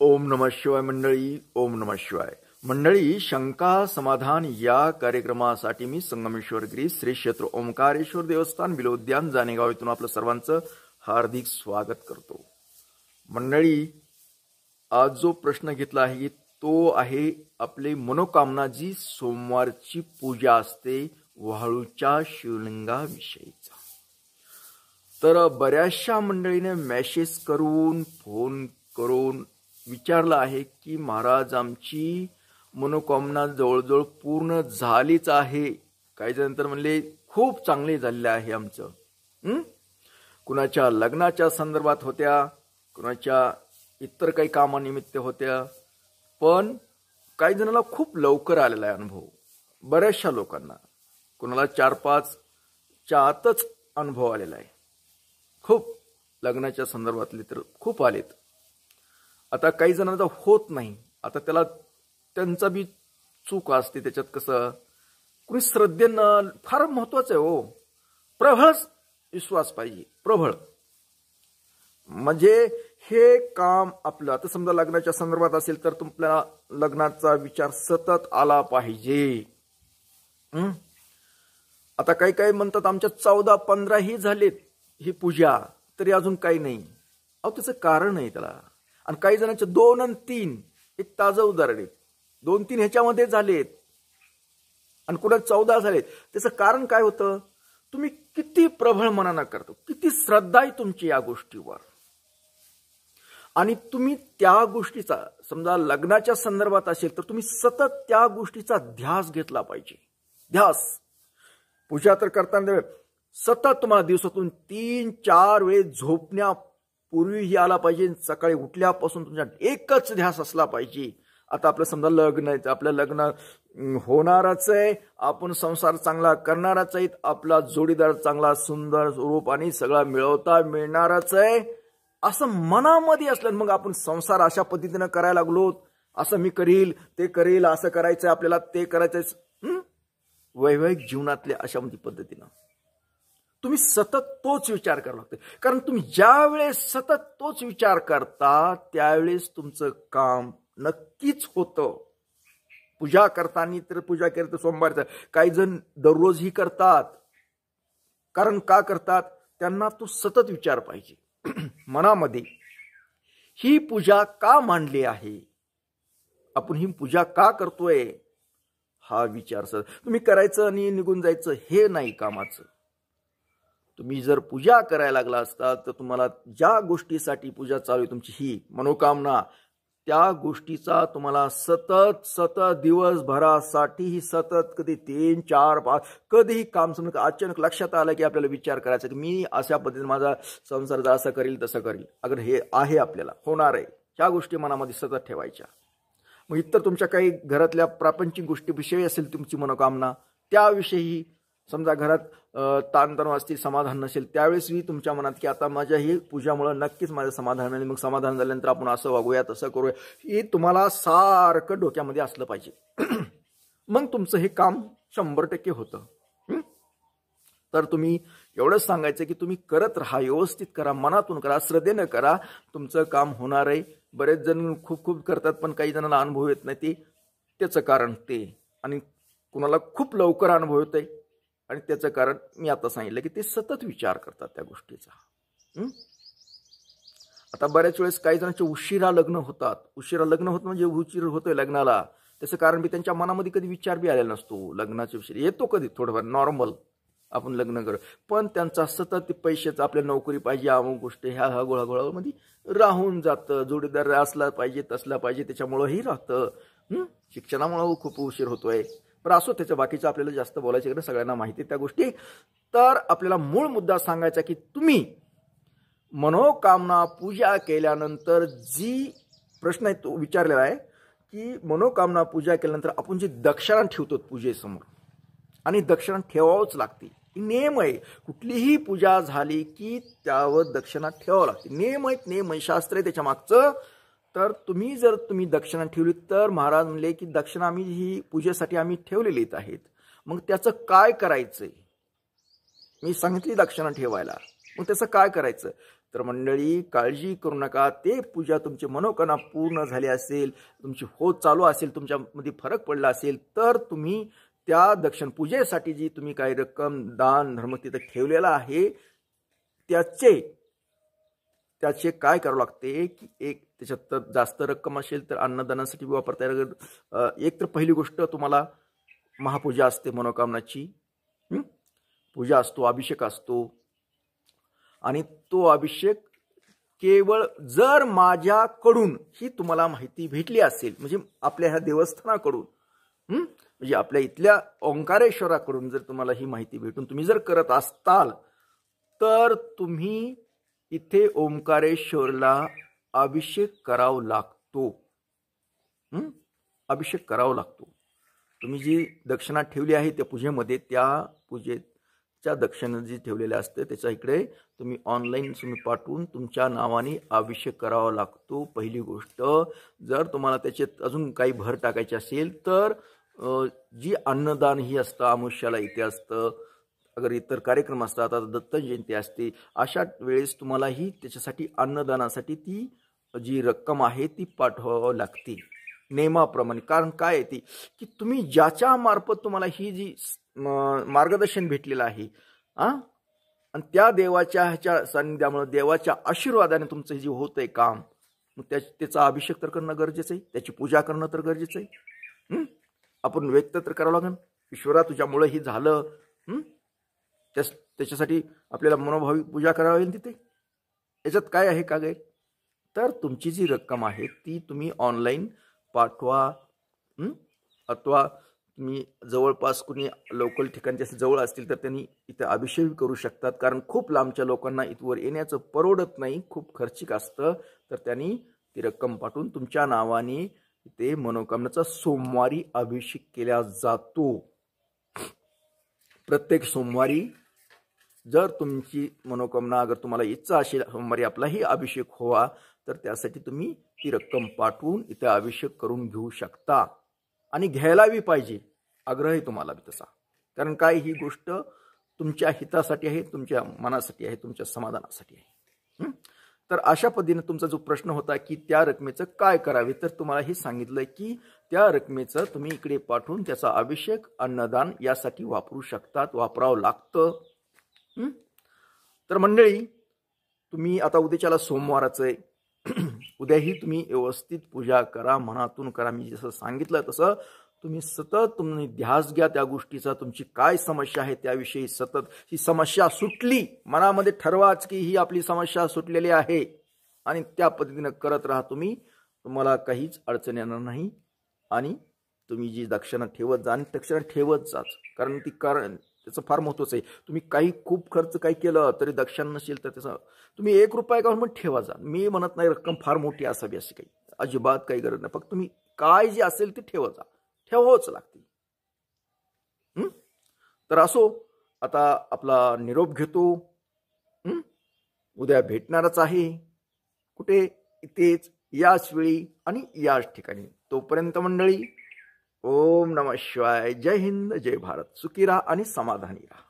ओम नमः शिवाय मंडळी. ओम नमः शिवाय मंडळी. शंका समाधान या कार्यक्रमासाठी मी संगमेश्वर गिरी श्री क्षेत्र ओंकारेश्वर देवस्थान बिलोद्यान जानेगाव येथून आपलं सर्वांचं हार्दिक स्वागत करतो. मंडळी, आज जो प्रश्न घेतला आहे तो आहे आपली मनोकामना जी सोमवारची पूजा असते वाळूच्या शिवलिंगाविषयीचा. तर बऱ्याचशा मंडळीने मेसेज करून फोन करून विचारलं आहे की महाराज आमची मनोकामना जवळजवळ पूर्ण झालीच आहे. काही जण तर म्हणले खूप चांगले झालेले आहे आमचं. कुणाच्या लग्नाच्या संदर्भात होत्या, कुणाच्या इतर काही कामानिमित्त होत्या, पण काही जणांना खूप लवकर आलेला आहे अनुभव. बऱ्याचशा लोकांना, कुणाला 4-5च्या आतच अनुभव आलेला आहे. खूप लग्नाच्या संदर्भातले तर खूप आलेत. आता काही जणांचा होत नाही. आता त्याला त्यांचा बी चूक असते. त्याच्यात कसं कुणी श्रद्धेनं फार महत्वाचं आहे हो. प्रबळ विश्वास पाहिजे, प्रबळ. म्हणजे हे काम आपलं आता समजा लग्नाच्या संदर्भात असेल तर तुम्हाला लग्नाचा विचार सतत आला पाहिजे. आता काही काही म्हणतात आमच्या 14-15 ही झालेत ही पूजा तरी अजून काही नाही. अहो त्याचं कारण आहे त्याला. आणि काही जणांचे 2 आणि 3 एक ताजं उदाहरण आहे. 2-3 ह्याच्यामध्ये झालेत आणि कुणा 14 झालेत. त्याचं कारण काय होतं? तुम्ही किती प्रबळ मनानं करतो, किती श्रद्धा आहे तुमची या गोष्टीवर. आणि तुम्ही त्या गोष्टीचा समजा लग्नाच्या संदर्भात असेल तर तुम्ही सतत त्या गोष्टीचा ध्यास घेतला पाहिजे. ध्यास. पूजा तर करताना सतत तुम्हाला दिवसातून 3-4 वेळेस झोपण्यापूर्वीही आला पाहिजे. सकाळी उठल्यापासून तुमच्या एकच ध्यास असला पाहिजे. आता आपलं समजा लग्न आहे, आपलं लग्न होणारच आहे, आपण संसार चांगला करणारच आहे, आपला जोडीदार चांगला सुंदर रूप आणि सगळा मिळवता मिळणारच आहे असं मनामध्ये असलं, मग आपण संसार अशा पद्धतीनं करायला लागलो. असं मी करील, ते करेल, असं करायचंय आपल्याला, ते करायचंय. वैवाहिक जीवनातल्या अशा पद्धतीनं तुम्ही सतत तोच विचार करावा लागतो. कारण तुम्ही ज्या वेळेस सतत तोच विचार करता त्यावेळेस तुमचं काम नक्कीच होतं. पूजा करताना तर पूजा केली तर सोमवारचं काही जण दररोजही करतात. कारण का करतात? त्यांना तो सतत विचार पाहिजे मनामध्ये. ही पूजा का मांडली आहे, आपण ही पूजा का करतोय, हा विचार सर तुम्ही करायचं आणि निघून जायचं हे नाही कामाचं. तुम्ही जर पूजा करायला लागला असता तर तुम्हाला ज्या गोष्टीसाठी पूजा चालू आहे तुमची ही मनोकामना, त्या गोष्टीचा तुम्हाला सतत दिवसभरासाठी सतत कधी 3-4-5 कधीही काम समजा अचानक लक्षात आलं की आपल्याला विचार करायचा की मी अशा पद्धतीने माझा संसार असं करील तसं करील. अगर हे आहे आपल्याला होणार आहे, ह्या गोष्टी मनामध्ये सतत ठेवायच्या. मग इतर तुमच्या काही घरातल्या प्रापंचिक गोष्टीविषयी असेल तुमची मनोकामना, त्याविषयी समजा घरात ताणतणाव असतील, समाधान नसेल, त्यावेळेस मी तुमच्या मनात की आता माझ्या ही पूजामुळे नक्कीच माझं समाधान आणि मग समाधान झाल्यानंतर आपण असं वागूया तसं करूया, हे तुम्हाला सारखं डोक्यामध्ये असलं पाहिजे. मग तुमचं हे काम 100% होतं. तर तुम्ही एवढंच सांगायचं की तुम्ही करत राहा, व्यवस्थित करा, मनातून करा, श्रद्धेनं करा, तुमचं काम होणार आहे. बरेच जण खूप करतात पण काही जणांना अनुभव येत नाही. त्याचं कारण ते, आणि कुणाला खूप लवकर अनुभव येत आहे आणि त्याचं कारण मी आता सांगितलं की ते सतत विचार करतात त्या गोष्टीचा. आता बऱ्याच वेळेस काही जणांचे उशिरा लग्न होतात. उशिरा लग्न होत म्हणजे उशीर होतोय लग्नाला, त्याचं कारण बी त्यांच्या मनामध्ये कधी विचार बी आलेला नसतो. लग्नाच्या विषयी येतो कधी थोडंफार नॉर्मल आपण लग्न करू, पण त्यांचा सतत पैशाचं आपल्या नोकरी पाहिजे, अमुक गोष्ट ह्या गोळागोळामध्ये राहून जातं. जोडीदार असला पाहिजे तसला पाहिजे त्याच्यामुळंही राहतं. शिक्षणामुळं खूप उशीर होतोय. पण असो, त्याच्या बाकीचं आपल्याला जास्त बोलायचं इकडे सगळ्यांना माहिती त्या गोष्टी. तर आपल्याला मूळ मुद्दा सांगायचा की तुम्ही मनोकामना पूजा केल्यानंतर जी प्रश्न आहे तो विचारलेला आहे की मनोकामना पूजा केल्यानंतर आपण जी दक्षिणा ठेवतो पूजेसमोर, आणि दक्षिणा ठेवावंच लागते. नियम आहे. कुठलीही पूजा झाली की त्यावर दक्षिणा ठेवावं लागते. नियम आहेत, नियम आहे, शास्त्र आहे त्याच्या मागचं. तर तुम्ही दक्षिणा ठेवली तर महाराज म्हणले की दक्षिणा आम्ही ही पूजेसाठी आम्ही ठेवलेलीच आहेत. मग त्याचं काय करायचंय? मी सांगितली दक्षिणा ठेवायला. मग त्याचं काय करायचं? तर मंडळी काळजी करू नका, ते पूजा तुमची मनोकामना पूर्ण झाली असेल, तुमची होत चालू असेल, तुमच्यामध्ये फरक पडला असेल, तर तुम्ही त्या दक्षिण पूजेसाठी जी तुम्ही काही रक्कम दान धर्म तिथे ठेवलेला आहे त्याचे काय करावं लागते की एक त्याच्यात जास्त रक्कम असेल तर अन्नदानासाठी वापरता येईल. एक तर पहिली गोष्ट तुम्हाला महापूजा असते, मनोकामनाची पूजा असतो, अभिषेक असतो, आणि तो अभिषेक केवळ जर माझ्याकडून ही तुम्हाला माहिती भेटली असेल, म्हणजे आपल्या ह्या देवस्थानाकडून म्हणजे आपल्या इथल्या ओंकारेश्वराकडून जर तुम्हाला ही माहिती भेटून तुम्ही जर करत असताल, तर तुम्ही इथे ओंकारेश्वरला अभिषेक करावा लागतो. अभिषेक करावा लागतो. तुम्ही जी दक्षिणा ठेवली आहे त्या पूजेमध्ये, त्या पूजेच्या दक्षिणा जी ठेवलेल्या असते त्याच्या इकडे तुम्ही ऑनलाईन तुम्ही पाठवून तुमच्या नावाने अभिषेक करावा लागतो. पहिली गोष्ट. जर तुम्हाला त्याच्यात अजून काही भर टाकायची असेल तर जी अन्नदान ही असतं, अमावस्याला इथे असतं, अगर इतर कार्यक्रम असतात, आता दत्त जयंती असते, अशा वेळेस तुम्हालाही त्याच्यासाठी अन्नदानासाठी ती जी रक्कम आहे ती पाठवावी लागते नियमाप्रमाणे. कारण काय आहे ती की तुम्ही ज्याच्या मार्फत तुम्हाला ही जी मार्गदर्शन भेटलेलं आहे आणि त्या देवाच्या ह्याच्या सान्निध्यामुळे देवाच्या आशीर्वादाने तुमचं जे होतंय काम, मग त्याचा अभिषेक तर करणं गरजेचं आहे, त्याची पूजा करणं तर गरजेचं आहे. आपण व्यक्त तर करावं लागेल, ईश्वरा तुझ्यामुळे ही झालं, त्याच्यासाठी आपल्याला मनोभावी पूजा करावी लागेल तिथे. याच्यात काय आहे का गे? तर तुमची जी रक्कम आहे ती तुम्ही ऑनलाईन पाठवा, अथवा तुम्ही जवळपास कुणी लोकल ठिकाणचे जवळ असतील तर त्यांनी इथे अभिषेक करू शकतात. कारण खूप लांबच्या लोकांना इथवर येण्याचं परवडत नाही, खूप खर्चिक असतं, तर त्यांनी ती रक्कम पाठवून तुमच्या नावाने इथे मनोकामनाचा सोमवारी अभिषेक केला जातो. प्रत्येक सोमवारी जर तुमची मनोकामना अगर तुम्हाला इच्छा असेल सोमवारी आपलाही अभिषेक व्हावा, तर त्यासाठी तुम्ही ती रक्कम पाठवून इथे अभिषेक करून घेऊ शकता. आणि घ्यायलाही पाहिजे, आग्रह आहे तुम्हाला तसा. कारण काय, ही गोष्ट तुमच्या हितासाठी आहे, तुमच्या मनासाठी आहे, तुमच्या समाधानासाठी आहे. तर अशा पद्धतीने तुमचा जो प्रश्न होता की त्या रकमेचं काय करावे, तर तुम्हाला हे सांगितलं की त्या रकमेचं तुम्ही इकडे पाठवून त्याचा अभिषेक अन्नदान यासाठी वापरू शकतात, वापरावं लागतं. तर मंडळी, तुम्ही आता उद्याच्याला सोमवाराचं आहे, उद्याही तुम्ही व्यवस्थित पूजा करा, मनातून करा. मी जसं सांगितलं तसं तुम्ही सतत तुम्ही ध्यास घ्या त्या गोष्टीचा, तुमची काय समस्या आहे त्याविषयी सतत. ही समस्या सुटली, मनामध्ये ठरवाच की ही आपली समस्या सुटलेली आहे, आणि त्या पद्धतीने करत राहा तुम्ही, तुम्हाला काहीच अडचण येणार नाही. आणि तुम्ही जी दक्षिणा ठेवत जा, आणि दक्षिणा ठेवत जाच, कारण त्याचं फार महत्त्वाचं आहे. तुम्ही काही खूप खर्च काही केलं तरी दक्षिणा नसेल तर त्याचं तुम्ही 1 रुपया का म्हणून ठेवा जा. मी म्हणत नाही रक्कम फार मोठी असावी अशी काही अजिबात काही गरज नाही, फक्त तुम्ही काय जे असेल ते ठेवा जा, ठेवावंच लागते. तर असो, आता आपला निरोप घेतो. उद्या भेटणारच आहे, कुठे? इथेच, याच वेळी आणि याच ठिकाणी. तोपर्यंत मंडळी, ओम नमः शिवाय. जय हिंद, जय भारत. सुखी राहा आणि समाधानी राहा.